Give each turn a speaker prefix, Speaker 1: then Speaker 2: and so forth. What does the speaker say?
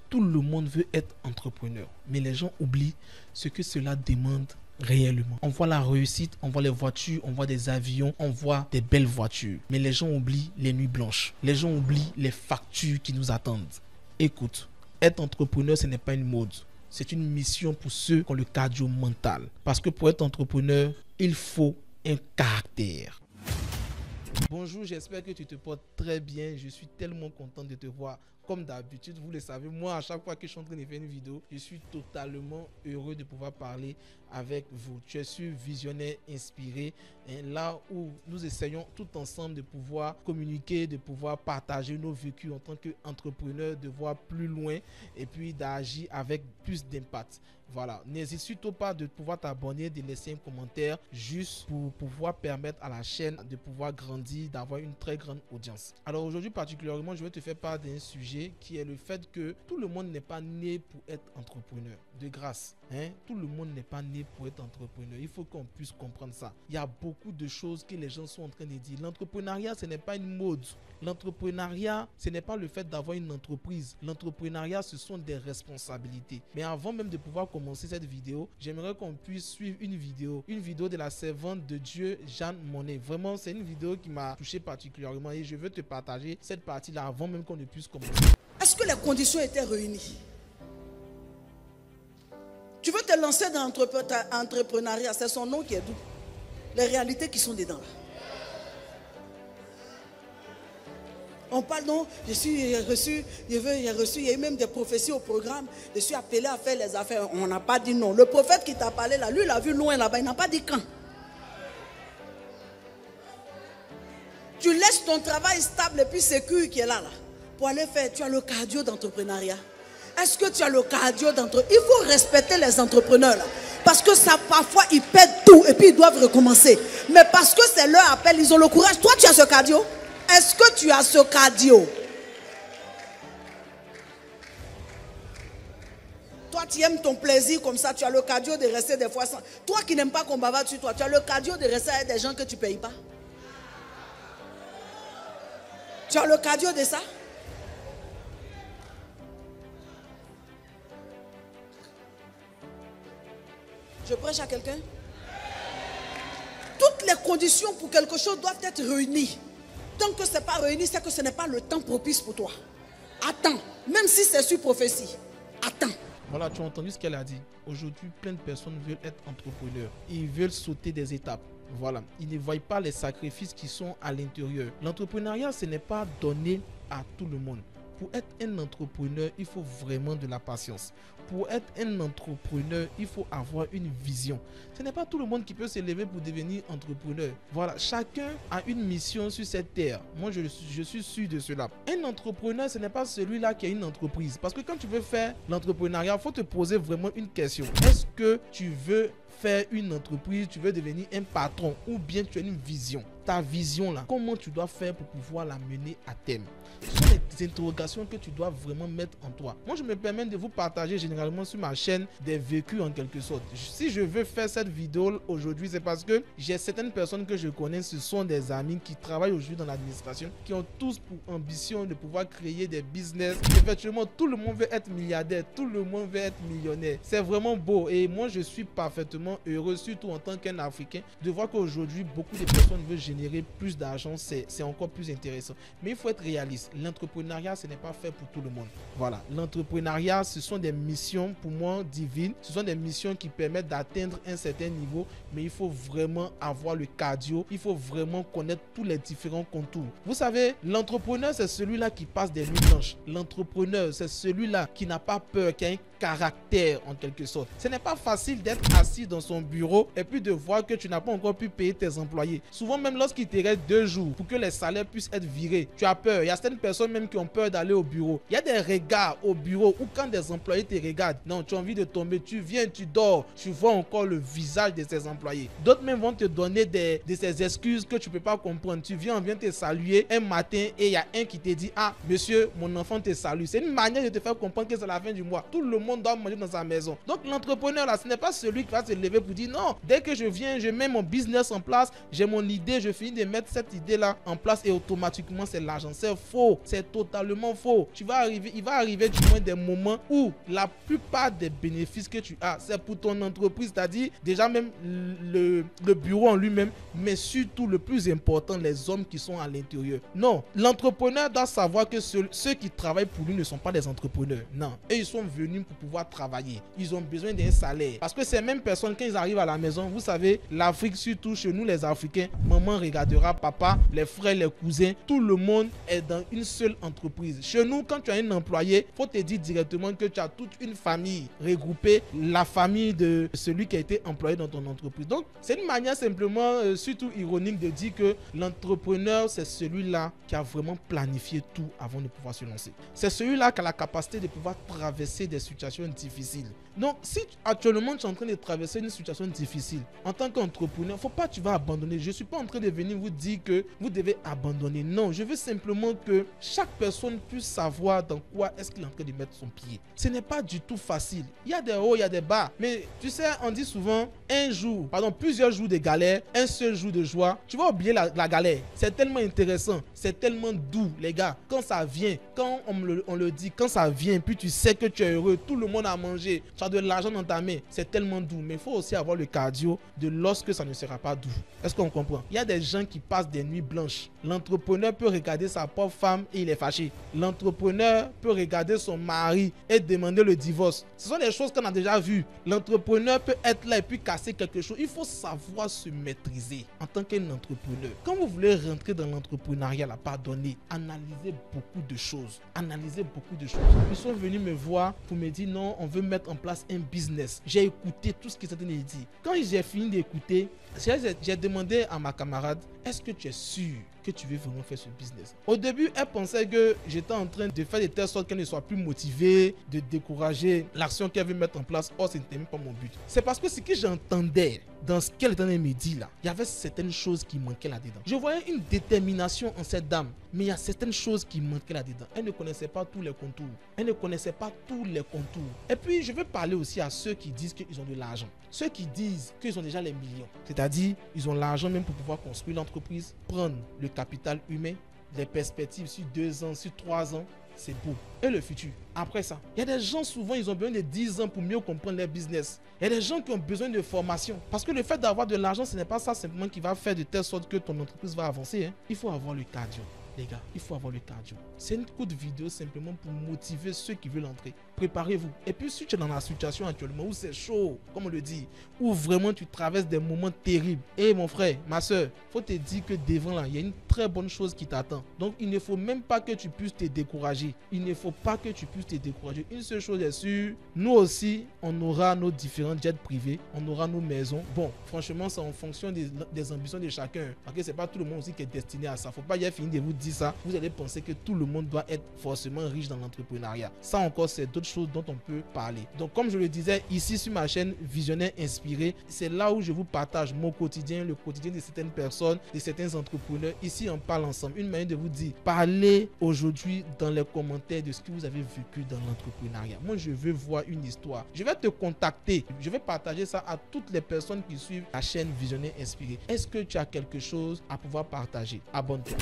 Speaker 1: Tout le monde veut être entrepreneur, mais les gens oublient ce que cela demande réellement. On voit la réussite, on voit les voitures, on voit des avions, on voit des belles voitures. Mais les gens oublient les nuits blanches. Les gens oublient les factures qui nous attendent. Écoute, être entrepreneur, ce n'est pas une mode. C'est une mission pour ceux qui ont le cardio mental. Parce que pour être entrepreneur, il faut un caractère. Bonjour, j'espère que tu te portes très bien. Je suis tellement content de te voir. Comme d'habitude, vous le savez, moi, à chaque fois que je suis en train de faire une vidéo, je suis totalement heureux de pouvoir parler avec vous. Je suis visionnaire inspiré, là où nous essayons tout ensemble de pouvoir communiquer, de pouvoir partager nos vécus en tant qu'entrepreneurs, de voir plus loin et puis d'agir avec plus d'impact. Voilà, n'hésite surtout pas de pouvoir t'abonner, de laisser un commentaire juste pour pouvoir permettre à la chaîne de pouvoir grandir, d'avoir une très grande audience. Alors aujourd'hui particulièrement, je vais te faire part d'un sujet qui est le fait que tout le monde n'est pas né pour être entrepreneur. De grâce, tout le monde n'est pas né pour être entrepreneur. Il faut qu'on puisse comprendre ça. Il y a beaucoup de choses que les gens sont en train de dire. L'entrepreneuriat, ce n'est pas une mode. L'entrepreneuriat, ce n'est pas le fait d'avoir une entreprise. L'entrepreneuriat, ce sont des responsabilités. Mais avant même de pouvoir commencer cette vidéo, j'aimerais qu'on puisse suivre une vidéo de la servante de Dieu, Jeanne Monnet. Vraiment, c'est une vidéo qui m'a touché particulièrement et je veux te partager cette partie-là avant même qu'on ne puisse commencer.
Speaker 2: Est-ce que les conditions étaient réunies? Tu veux te lancer dans l'entrepreneuriat, c'est son nom qui est doux. Les réalités qui sont dedans. On parle non, j'ai reçu, il y a eu même des prophéties au programme. Je suis appelé à faire les affaires. On n'a pas dit non. Le prophète qui t'a parlé là, lui, il a vu loin là-bas, il n'a pas dit quand. Tu laisses ton travail stable et puis sécure qui est là. Pour aller faire, tu as le cardio d'entrepreneuriat. Est-ce que tu as le cardio d'entrepreneuriat? Il faut respecter les entrepreneurs là. Parce que ça, parfois, ils perdent tout et puis ils doivent recommencer. Mais parce que c'est leur appel, ils ont le courage. Toi, tu as ce cardio? Est-ce que tu as ce cardio? Toi, tu aimes ton plaisir comme ça. Tu as le cardio de rester des fois sans... Toi qui n'aimes pas qu'on bavarde sur toi, tu as le cardio de rester avec des gens que tu ne payes pas. Tu as le cardio de ça? Je prêche à quelqu'un? Toutes les conditions pour quelque chose doivent être réunies. Tant que ce n'est pas réuni, c'est que ce n'est pas le temps propice pour toi. Attends, même si c'est sur prophétie. Attends.
Speaker 1: Voilà, tu as entendu ce qu'elle a dit. Aujourd'hui, plein de personnes veulent être entrepreneurs. Ils veulent sauter des étapes. Voilà, ils ne voient pas les sacrifices qui sont à l'intérieur. L'entrepreneuriat, ce n'est pas donné à tout le monde. Pour être un entrepreneur, il faut vraiment de la patience. Pour être un entrepreneur, il faut avoir une vision. Ce n'est pas tout le monde qui peut se lever pour devenir entrepreneur. Voilà, chacun a une mission sur cette terre. Moi, je suis sûr de cela. Un entrepreneur, ce n'est pas celui-là qui a une entreprise. Parce que quand tu veux faire l'entrepreneuriat, il faut te poser vraiment une question. Est-ce que tu veux faire une entreprise, tu veux devenir un patron ou bien tu as une vision? Ta vision là, comment tu dois faire pour pouvoir la mener à terme? Ce sont des interrogations que tu dois vraiment mettre en toi. Moi, je me permets de vous partager généralement sur ma chaîne des vécus en quelque sorte. Si je veux faire cette vidéo aujourd'hui, c'est parce que j'ai certaines personnes que je connais, ce sont des amis qui travaillent aujourd'hui dans l'administration, qui ont tous pour ambition de pouvoir créer des business. Effectivement, tout le monde veut être milliardaire, tout le monde veut être millionnaire. C'est vraiment beau et moi, je suis parfaitement heureux, surtout en tant qu'un Africain, de voir qu'aujourd'hui, beaucoup de personnes veulent générer plus d'argent. C'est encore plus intéressant. Mais il faut être réaliste. L'entrepreneuriat, ce n'est pas fait pour tout le monde. Voilà, l'entrepreneuriat, ce sont des missions pour moi divines. Ce sont des missions qui permettent d'atteindre un certain niveau, mais il faut vraiment avoir le cardio. Il faut vraiment connaître tous les différents contours. Vous savez, l'entrepreneur, c'est celui-là qui passe des nuits blanches. L'entrepreneur, c'est celui-là qui n'a pas peur, qui a un caractère en quelque sorte. Ce n'est pas facile d'être assis dans son bureau et puis de voir que tu n'as pas encore pu payer tes employés. Souvent même lorsqu'il te reste 2 jours pour que les salaires puissent être virés, tu as peur. Il y a certaines personnes même qui ont peur d'aller au bureau. Il y a des regards au bureau où quand des employés te regardent, non, tu as envie de tomber, tu viens, tu dors, tu vois encore le visage de ces employés. D'autres même vont te donner de ces excuses que tu ne peux pas comprendre. Tu viens, on vient te saluer un matin et il y a un qui te dit: ah, monsieur, mon enfant te salue. C'est une manière de te faire comprendre que c'est la fin du mois. Tout le monde doit manger dans sa maison. Donc l'entrepreneur là, ce n'est pas celui qui va se lever pour dire non, dès que je viens, je mets mon business en place, j'ai mon idée, je finis de mettre cette idée-là en place et automatiquement c'est l'argent. C'est faux, c'est totalement faux. Il va arriver du moins des moments où la plupart des bénéfices que tu as, c'est pour ton entreprise, c'est-à-dire déjà même le bureau en lui-même, mais surtout le plus important, les hommes qui sont à l'intérieur. Non, l'entrepreneur doit savoir que ceux qui travaillent pour lui ne sont pas des entrepreneurs. Non, et ils sont venus pour pouvoir travailler. Ils ont besoin d'un salaire. Parce que ces mêmes personnes, quand ils arrivent à la maison, vous savez, l'Afrique, surtout chez nous les Africains, maman regardera papa, les frères, les cousins, tout le monde est dans une seule entreprise. Chez nous, quand tu as un employé, faut te dire directement que tu as toute une famille regroupée, la famille de celui qui a été employé dans ton entreprise. Donc, c'est une manière simplement, surtout ironique, de dire que l'entrepreneur, c'est celui-là qui a vraiment planifié tout avant de pouvoir se lancer. C'est celui-là qui a la capacité de pouvoir traverser des situations difficiles. Donc, si actuellement tu es en train de traverser une situation difficile, en tant qu'entrepreneur, il ne faut pas que tu vas abandonner. Je ne suis pas en train de venir vous dire que vous devez abandonner. Non, je veux simplement que chaque personne puisse savoir dans quoi est-ce qu'il est en train de mettre son pied. Ce n'est pas du tout facile. Il y a des hauts, il y a des bas. Mais tu sais, on dit souvent plusieurs jours de galère, un seul jour de joie. Tu vas oublier la galère. C'est tellement intéressant, c'est tellement doux, les gars. Quand ça vient, quand on le dit, quand ça vient, puis tu sais que tu es heureux, tout le monde a mangé, tu as de l'argent dans ta main, c'est tellement doux. Mais il faut aussi avoir le cardio de lorsque ça ne sera pas doux. Est-ce qu'on comprend? Il y a des gens qui passent des nuits blanches. L'entrepreneur peut regarder sa pauvre femme et il est fâché. L'entrepreneur peut regarder son mari et demander le divorce. Ce sont des choses qu'on a déjà vues. L'entrepreneur peut être là et puis casser quelque chose. Il faut savoir se maîtriser en tant qu'un entrepreneur. Quand vous voulez rentrer dans l'entrepreneuriat, pardonnez, analysez beaucoup de choses. Analysez beaucoup de choses. Ils sont venus me voir pour me dire non, on veut mettre en place un business. J'ai écouté tout ce qu'ils étaient en train de dire. Quand j'ai fini d'écouter, j'ai demandé à ma camarade, est-ce que tu es sûr que tu veux vraiment faire ce business? Au début, elle pensait que j'étais en train de faire de telle sorte qu'elle ne soit plus motivée, de décourager l'action qu'elle veut mettre en place. Or, ce n'était même pas mon but. C'est parce que ce que j'entendais dans ce qu'elle était en train de me dire là, il y avait certaines choses qui manquaient là-dedans. Je voyais une détermination en cette dame, mais il y a certaines choses qui manquaient là-dedans. Elle ne connaissait pas tous les contours. Elle ne connaissait pas tous les contours. Et puis, je veux parler aussi à ceux qui disent qu'ils ont de l'argent. Ceux qui disent qu'ils ont déjà les millions. C'est-à-dire, ils ont l'argent même pour pouvoir construire l'entreprise, prendre le capital humain, les perspectives sur 2 ans, sur 3 ans, c'est beau. Et le futur, après ça, il y a des gens souvent, ils ont besoin de 10 ans pour mieux comprendre leur business. Il y a des gens qui ont besoin de formation. Parce que le fait d'avoir de l'argent, ce n'est pas ça simplement qui va faire de telle sorte que ton entreprise va avancer. Hein. Il faut avoir le cardio. Les gars, il faut avoir le cardio. C'est une courte vidéo simplement pour motiver ceux qui veulent entrer. Préparez-vous. Et puis si tu es dans la situation actuellement où c'est chaud, comme on le dit, où vraiment tu traverses des moments terribles, et mon frère, ma soeur, faut te dire que devant là, il y a une très bonne chose qui t'attend. Donc il ne faut même pas que tu puisses te décourager. Il ne faut pas que tu puisses te décourager. Une seule chose est sûre, nous aussi, on aura nos différents jets privés, on aura nos maisons. Bon, franchement, c'est en fonction des ambitions de chacun. Parce que c'est pas tout le monde aussi qui est destiné à ça. Faut pas y finir de vous dire ça. Vous allez penser que tout le monde doit être forcément riche dans l'entrepreneuriat. Ça encore, c'est d'autres choses dont on peut parler. Donc comme je le disais ici sur ma chaîne Visionnaire Inspiré, c'est là où je vous partage mon quotidien, le quotidien de certaines personnes, de certains entrepreneurs. Ici on parle ensemble. Une manière de vous dire, parlez aujourd'hui dans les commentaires de ce que vous avez vécu dans l'entrepreneuriat. Moi je veux voir une histoire. Je vais te contacter. Je vais partager ça à toutes les personnes qui suivent la chaîne Visionnaire Inspiré. Est-ce que tu as quelque chose à pouvoir partager? Abonne-toi.